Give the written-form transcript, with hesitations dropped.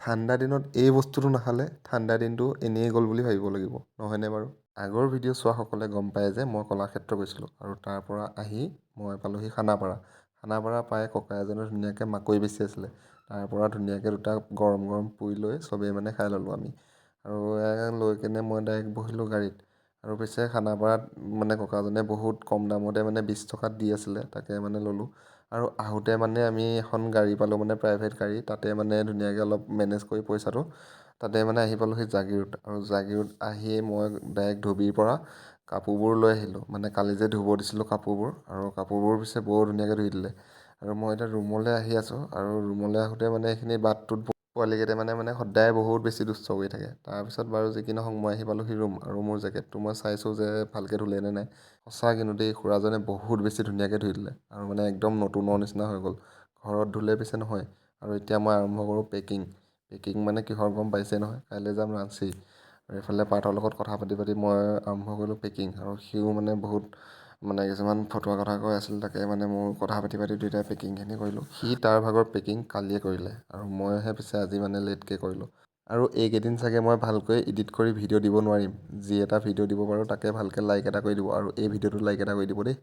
ঠাণ্ডা দিনত এই বস্তুটো নাখালে ঠাণ্ডা দিনটো এনেই গ'ল বুলি ভাবিব লাগিব নহয়নে বাৰু? আগৰ ভিডিঅ' চোৱাসকলে গম পায় যে মই কলাক্ষেত্ৰ গৈছিলোঁ আৰু তাৰ পৰা আহি মই পালোঁহি খানাপাৰা। খানাপাৰা পাই ককা এজনে ধুনীয়াকৈ মাকৈ বেচি আছিলে। তাৰ পৰা ধুনীয়াকৈ দুটা গৰম গৰম পুৰি লৈ চবেই মানে খাই ল'লোঁ আমি। আৰু লৈ কিনে মই ডাইৰেক্ট বহিলোঁ গাড়ীত। আৰু পিছে খানাপাৰাত মানে ককাজনে বহুত কম দামতে মানে 20 টকাত দি আছিলে, তাকে মানে ল'লোঁ। আৰু আহোঁতে মানে আমি এখন গাড়ী পালোঁ, মানে প্ৰাইভেট গাড়ী, তাতে মানে ধুনীয়াকৈ অলপ মেনেজ কৰি পইচাটো তাতে মানে আহি পালোঁহি জাগীৰোড। আৰু জাগীৰোড আহি মই ডাইৰেক্ট ধুবুৰীৰ পৰা কাপোৰবোৰ লৈ আহিলোঁ, মানে কালি যে ধুব দিছিলোঁ কাপোৰবোৰ, আৰু কাপোৰবোৰ পিছে বৰ ধুনীয়াকৈ ধুই দিলে। আৰু মই এতিয়া ৰুমলৈ আহি আছোঁ, আৰু ৰুমলৈ আহোঁতে মানে এইখিনি বাটটোত পোৱালিকেইটা মানে সদায় বহুত বেছি দুষ্ট কৰি থাকে। তাৰপিছত বাৰু যি কি নহওক মই আহি পালোঁহি ৰুম, আৰু মোৰ জেকেটটো মই চাইছোঁ যে ভালকৈ ধুলে নে নাই। সঁচা কিন্তু দেই, খুৰাজনে বহুত বেছি ধুনীয়াকৈ ধুই দিলে, আৰু মানে একদম নতুনৰ নিচিনা হৈ গ'ল। ঘৰত ধুলে পিছে নহয়। আৰু এতিয়া মই আৰম্ভ কৰোঁ পেকিং। পেকিং মানে কিহৰ গম পাইছেই নহয়, কাইলৈ যাম ৰাঁচী। আৰু এইফালে পাৰ্থৰ লগত কথা পাতি পাতি মই আৰম্ভ কৰিলোঁ পেকিং। আৰু সিও মানে বহুত মানে কিছুমান ফটুৱা কথা কৈ আছিল, তাকে মানে মোৰ কথা পাতি পাতি দুয়োটাই পেকিংখিনি কৰিলোঁ। সি তাৰ ভাগৰ পেকিং কালিয়ে কৰিলে, আৰু মইহে পিছে আজি মানে লেটকৈ কৰিলোঁ। আৰু এইকেইদিন চাগে মই ভালকৈ এডিট কৰি ভিডিঅ' দিব নোৱাৰিম। যি এটা ভিডিঅ' দিব পাৰোঁ তাকে ভালকৈ লাইক এটা কৰি দিব, আৰু এই ভিডিঅ'টো লাইক এটা কৰি দিব দেই।